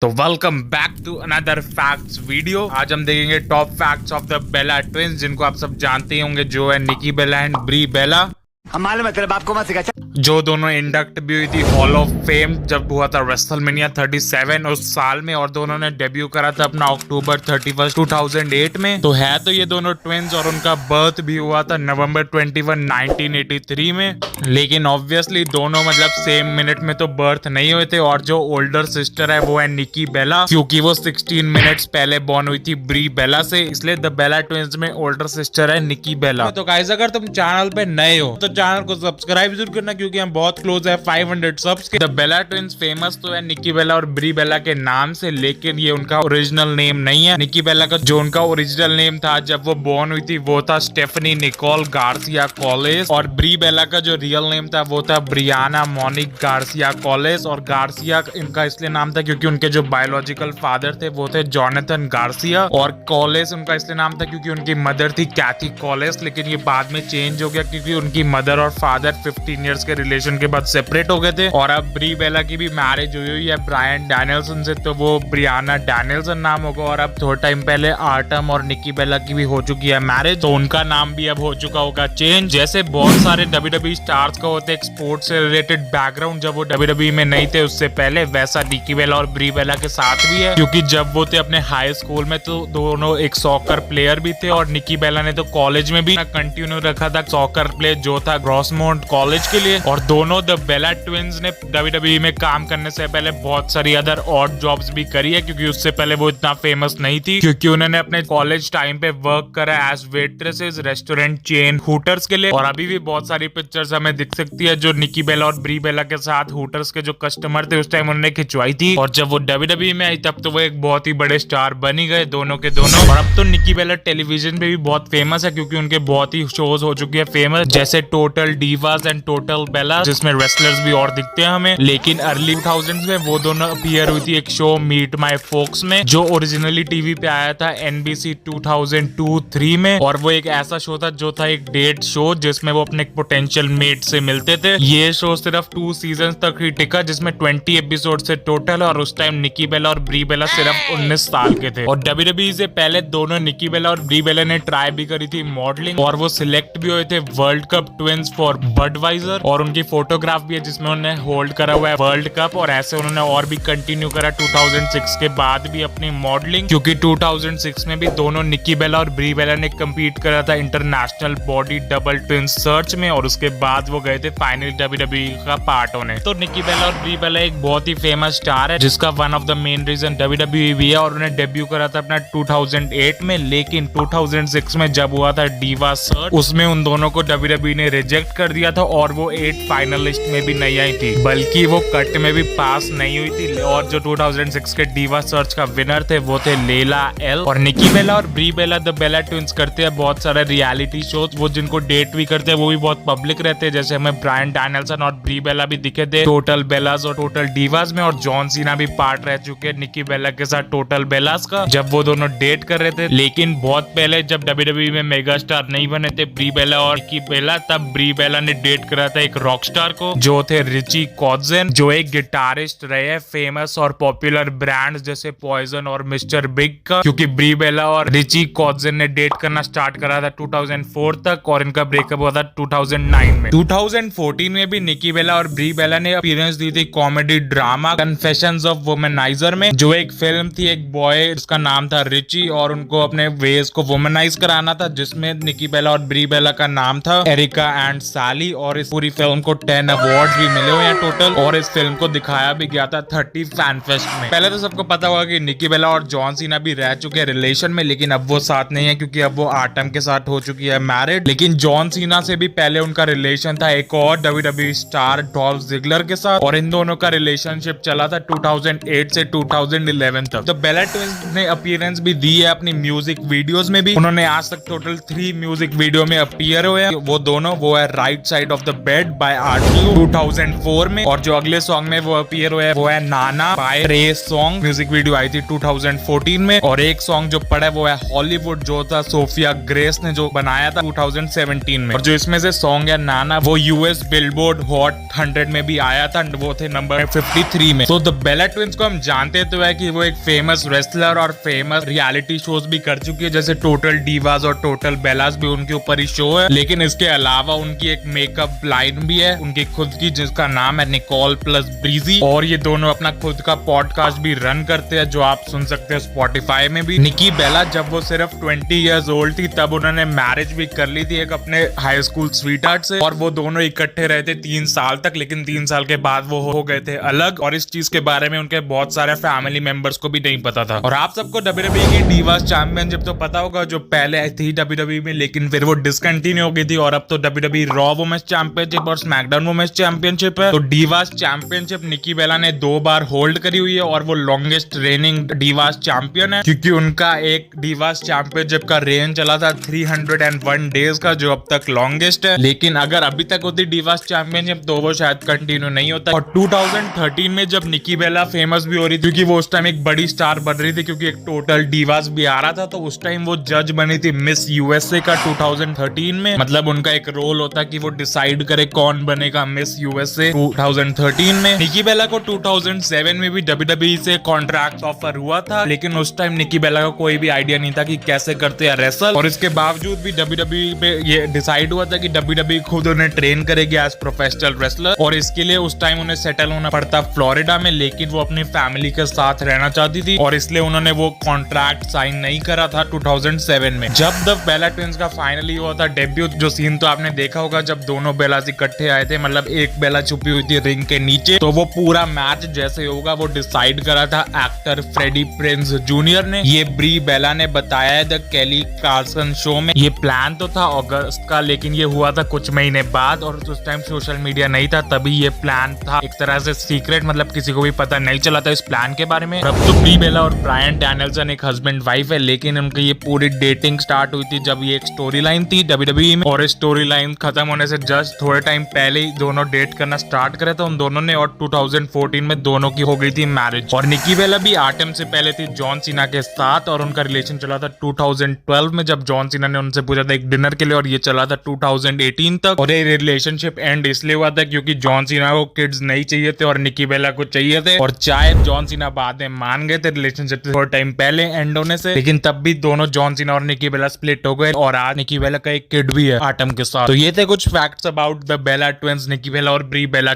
तो welcome back to another facts video. आज हम देखेंगे top facts of the Bella twins, जिनको आप सब जानते ही होंगे, जो है निकी बेला एंड ब्री बेला। हम मालूम है तेरे बाप को मत सिखा। जो दोनों इंडक्ट भी हुई थी हॉल ऑफ फेम जब हुआ था रेसलमेनिया 37 उस साल में, और दोनों ने डेब्यू करा था अपना अक्टूबर 31 2008 में। तो है तो ये दोनों ट्विंस, और उनका बर्थ भी हुआ था नवंबर 21 1983 में। लेकिन ऑब्वियसली दोनों मतलब सेम मिनट में तो बर्थ नहीं हुए थे, और जो ओल्डर सिस्टर है वो है निकी बेला, क्योंकि वो 16 मिनट्स पहले बॉर्न हुई थी ब्री बेला से, इसलिए द बेला ट्विंस में ओल्डर सिस्टर है निकी बेला। तो गाइस, अगर तुम चैनल पे नए हो तो चैनल को सब्सक्राइब जरूर करना, क्योंकि हम बहुत क्लोज है 500 सब्स के। द बेला ट्विंस फेमस तो है निकी बेला और ब्री बेला के नाम से, लेकिन ये उनका ओरिजिनल नेम नहीं है। निकी बेला का जो उनका ओरिजिनल नेम था जब वो बॉर्न हुई थी वो था स्टेफनी निकोल गार्सिया कॉलेज, और ब्री बेला का जो रियल नेम था वो था ब्रियाना मोनिक गार्सिया कॉलेज। और गार्सिया इनका इसलिए नाम था क्योंकि उनके जो बायोलॉजिकल फादर थे वो थे जोनाथन गार्सिया, और कॉलेज उनका इसलिए नाम था क्योंकि उनकी मदर थी कैथी कॉलेज। लेकिन ये बाद में चेंज हो गया क्योंकि उनकी मदर और फादर 15 इयर्स के रिलेशन के बाद सेपरेट हो गए थे। और अब ब्री बेला की भी मैरिज हुई है ब्रायन डैनियल्सन से, तो वो ब्रियाना डैनियल्सन नाम होगा। और अब थोड़ा टाइम पहले आर्टम और निकी बेला की भी हो चुकी है मैरिज, तो उनका नाम भी अब हो चुका होगा चेंज। जैसे बहुत सारे WWE स्टार्स का होते हैं स्पोर्ट्स से रिलेटेड बैकग्राउंड जब वो WWE में नहीं थे उससे पहले, वैसा निकी बेला और ब्री बेला के साथ भी है, क्योंकि जब वो थे अपने हाई स्कूल में तो दोनों एक सॉकर प्लेयर भी थे, और निकी बेला ने तो कॉलेज में भी कंटिन्यू रखा था सॉकर प्ले जो था ग्रॉसमोंट कॉलेज के लिए। और दोनों द बेला ट्विंस ने WWE में काम करने से पहले बहुत सारी अदर ऑड जॉब्स भी करी है, क्योंकि उससे पहले वो इतना फेमस नहीं थी, क्योंकि उन्होंने अपने कॉलेज टाइम पे वर्क करा as waitresses restaurant chain hooters के लिए। और अभी भी बहुत सारी पिक्चर्स हमें दिख सकती है जो निकी बेला और ब्री बेला के साथ हुटर्स के जो कस्टमर थे उस टाइम उन्होंने खिंचवाई थी। और जब वो WWE में आई तब तो वो एक बहुत ही बड़े स्टार बनी गए दोनों के दोनों। और अब तो निकी बेला टेलीविजन पे भी बहुत फेमस है, क्योंकि उनके बहुत ही शोज हो चुके हैं फेमस, जैसे टोटल डीवास एंड टोटल बेला, जिसमें रेसलर्स भी और दिखते हैं हमें। लेकिन अर्ली 2000s में वो दोनों अपीयर हुई थी एक शो मीट माय फोक्स में, जो ओरिजिनली टीवी पे आया था NBC 2002-3 में। और वो एक ऐसा शो था जो था एक डेट शो जिसमें वो अपने पोटेंशियल मेट से मिलते थे। ये शो सिर्फ 2 सीजन तक ही टिका, जिसमें 20 एपिसोड से टोटल, और उस टाइम निकी बेला और ब्री बेला सिर्फ 19 साल के थे। और WWE से पहले दोनों निकी बेला और ब्री बेला ने ट्राई भी करी थी मॉडलिंग, और वो सिलेक्ट भी हुए थे world cup twins for Budweiser, और उनकी फोटोग्राफ भी है जिसमें उन्होंने होल्ड करा हुआ है वर्ल्ड कप। और ऐसे उन्होंने और भी कंटिन्यू करा 2006 के बाद भी अपनी मॉडलिंग, क्योंकि 2006 में भी दोनों निकी बेला और ब्री बेला ने कम्पीट करा था international body double twins search में, और उसके बाद वो गए थे फाइनल WWE का पार्ट होने। तो निकी बेला और ब्री बेला एक बहुत ही फेमस स्टार है, जिसका one of the main reason WWE भी है, और उन्हें डेब्यू करा था अपना 2008 में। लेकिन 2006 में जब हुआ था डीवा सर्च, उसमें उन दोनों को WWE ने रिजेक्ट कर दिया था, और वो 8 फाइनलिस्ट में भी नहीं आई थी, बल्कि वो कट में भी पास नहीं हुई थी। और जो 2006 के डीवा सर्च का विनर थे वो थे लेला एल। और निकी बेला और Brie Bela the Bella twins करते हैं बहुत सारे रियलिटी शोज, वो जिनको डेट भी करते हैं वो भी बहुत पब्लिक रहते हैं, जैसे हमें ब्रायन डैनियल्सन और ब्री बेला भी दिखे थे टोटल बेलास और टोटल डीवास में, और जॉन सीना भी पार्ट रह चुके हैं निकी बेला के साथ टोटल बेलास का, जब वो दोनों डेट कर रहे थे। लेकिन बहुत पहले जब WWE में मेगा स्टार नहीं बने थे ब्री बेला और निकी बेला, तब ब्री बेला ने डेट करा था एक रॉक स्टार को जो थे रिची कॉजन, जो एक गिटारिस्ट रहे हैं फेमस और पॉपुलर ब्रांड्स जैसे पॉइजन और मिस्टर बिग का, क्योंकि ब्री बेला और रिची कॉजन ने डेट करना स्टार्ट करा था 2004 तक, और इनका ब्रेकअप हुआ था 2009 में। 2014 में भी निकी बेला और ब्री बेला ने अपीयरेंस दी थी comedy drama confessions of womaniser में, जो एक फिल्म थी एक बॉय जिसका नाम था रिची, और उनको अपने वेज को वुमेनाइज कराना था, जिसमें निकी बेला और ब्री बेला का नाम था एरिका एंड साली। और इस पूरी फिल्म को 10 अवार्ड भी मिले हुए हैं टोटल, और इस फिल्म को दिखाया भी गया था 30 फैन फेस्ट में। पहले तो सबको पता होगा कि निकी बेला और जॉन सीना भी रह चुके हैं रिलेशन में, लेकिन अब वो साथ नहीं है क्योंकि अब वो आर्टम के साथ हो चुकी है मैरिड। लेकिन जॉन सीना से भी पहले उनका रिलेशन था एक और WWE स्टार डॉल्फ जिगलर के साथ, और इन दोनों का रिलेशनशिप चला था 2008 से 2011 तक। तो बेला ट्विंस ने अपीयरेंस भी दी है अपनी म्यूजिक वीडियोस में भी, उन्होंने आज तक टोटल 3 म्यूजिक वीडियो में अपीयर हुए हैं। वो दोनों वो है right side of the bed by आर्टलू 2004 में, और जो अगले सॉन्ग में वो अपीयर हुआ है वो है नाना bye tray song. Music video आई थी 2014 में। और एक सॉन्ग जो पड़ा है वो है हॉलीवुड, जो था सोफिया ग्रेस ने जो बनाया था 2017 में। और जो इसमें से सॉन्ग है नाना वो यूएस बिलबोर्ड हॉट 100 में भी आया था, वो थे नंबर 53 में। तो द बेला ट्विंस को हम जानते तो है कि वो एक फेमस रेसलर और फेमस रियलिटी शोज भी कर चुकी है, जैसे टोटल डीवास और टोटल बेलास भी उनके ऊपर ही शो है। लेकिन इसके अलावा उनकी एक मेकअप लाइन भी है उनकी खुद की, जिसका नाम है निकोल प्लस ब्रीजी। और ये दोनों अपना खुद का पॉडकास्ट भी रन करते हैं, जो आप सुन सकते हैं स्पॉटिफाई में भी। निकी बेला जब वो सिर्फ 20 इयर्स ओल्ड थी तब उन्होंने मैरिज भी कर ली थी एक अपने हाई स्कूल स्वीटहार्ट से, और वो दोनों इकट्ठे रहे थे 3 साल तक। लेकिन 3 साल के बाद वो हो गए थे अलग, और इस चीज के बारे में उनके बहुत सारे फैमिली मेंबर्स को भी नहीं पता था। और आप सबको WWE की डीवास चैंपियनशिप तो पता होगा, जो पहले आई थी WWE में लेकिन फिर वो डिसकंटिन्यू हो गई थी, और अब तो WWE रॉ वुमेन्स चैंपियनशिप और स्मैकडाउन वुमेन्स चैंपियनशिप है। तो डीवास चैंपियनशिप निकी बेला ने 2 बार होल्ड करी हुई है, और वो लॉन्गेस्ट रेनिंग डीवास चैंपियन है, क्योंकि उनका एक डीवास चैंपियनशिप का रेन चला था 301 डेज का, जो अब तक लॉन्गेस्ट है। लेकिन अगर अभी तक होती डीवास चैंपियनशिप तो वो शायद कंटिन्यू नहीं होता। और 2013 में जब निकी बेला फेमस भी हो रही थी, क्योंकि वो उस टाइम एक बड़ी स्टार बन रही थी, क्योंकि एक टोटल डीवास भी आ रहा था, तो उस टाइम वो जज बनी थी मिस यूएसए का 2013 में। मतलब उनका एक रोल होता कि वो डिसाइड करे कौन बनेगा मिस यूएसए 2013 में। निकी बेला को 2007 में भी WWE से कॉन्ट्रैक्ट ऑफर हुआ था, लेकिन उस टाइम निकी बेला का कोई भी आइडिया नहीं था कि कैसे करते हैं रेसल। और इसके बावजूद भी WWE पे ये डिसाइड हुआ था कि WWE खुद उन्हें ट्रेन करेगी एज प्रोफेशनल रेसलर, और इसके लिए उस टाइम उन्हें सेटल होना पड़ता फ्लोरिडा में। लेकिन वो अपनी फैमिली के साथ रहना चाहती थी, और इसलिए उन्होंने वो कॉन्ट्रैक्ट साइन नहीं करा था 2007 में। जब द बेला ट्विंस का फाइनली हुआ था डेब्यू, जो सीन तो आपने देखा होगा जब दोनों बेलास इकट्ठे आए थे, मतलब एक बेला छुपी हुई थी रिंग के नीचे, तो वो पूरा मैच जैसे होगा वो डिसाइड करा था एक्टर फ्रेडी प्रिंस जूनियर ने। ये ब्री बेला ने बताया है द केली कार्सन शो में। ये प्लान तो था अगस्त का, लेकिन ये हुआ था कुछ महीने बाद, और उस टाइम सोशल मीडिया नहीं था, तभी ये प्लान था एक तरह से सीक्रेट, मतलब किसी को भी पता नहीं चला था इस प्लान के बारे में। अब तो ब्री बेला और ब्रायन डैनियल्सन एक हस्बैंड वाइफ है, लेकिन उनकी ये पूरी डेटिंग स्टार्ट हुई थी जब ये एक स्टोरी लाइन थी WWE में, और इस स्टोरी लाइन खत्म होने से जस्ट थोड़े टाइम पहले ही दोनों डेट करना स्टार्ट करे थे उन दोनों ने, और 2014 में दोनों की हो गई थी मैरिज। और निकी बेला भी आर्टम से पहले थी जॉन सीना के साथ, और उनका रिलेशन चला था 2012 में, जब जॉन सीना ने उनसे पूछा था एक डिनर के लिए, और ये चला था 2018 तक। और ये रिलेशनशिप एंड इसलिए हुआ था क्योंकि जॉन सीना को किड्स नहीं चाहिए थे और निकी बेला को चाहिए थे, और चाहे जॉन सीना बाद में मान गए थे रिलेशनशिप थोड़ा टाइम पहले एंड होने से, लेकिन तब भी दोनों जॉन सीना और निकी बेला स्प्लिट हो गए, और आज निकी बेला का एक किड भी है आर्टम के साथ। तो ये थे कुछ facts about the Bella twins, Nikki Bella और ब्री बेला।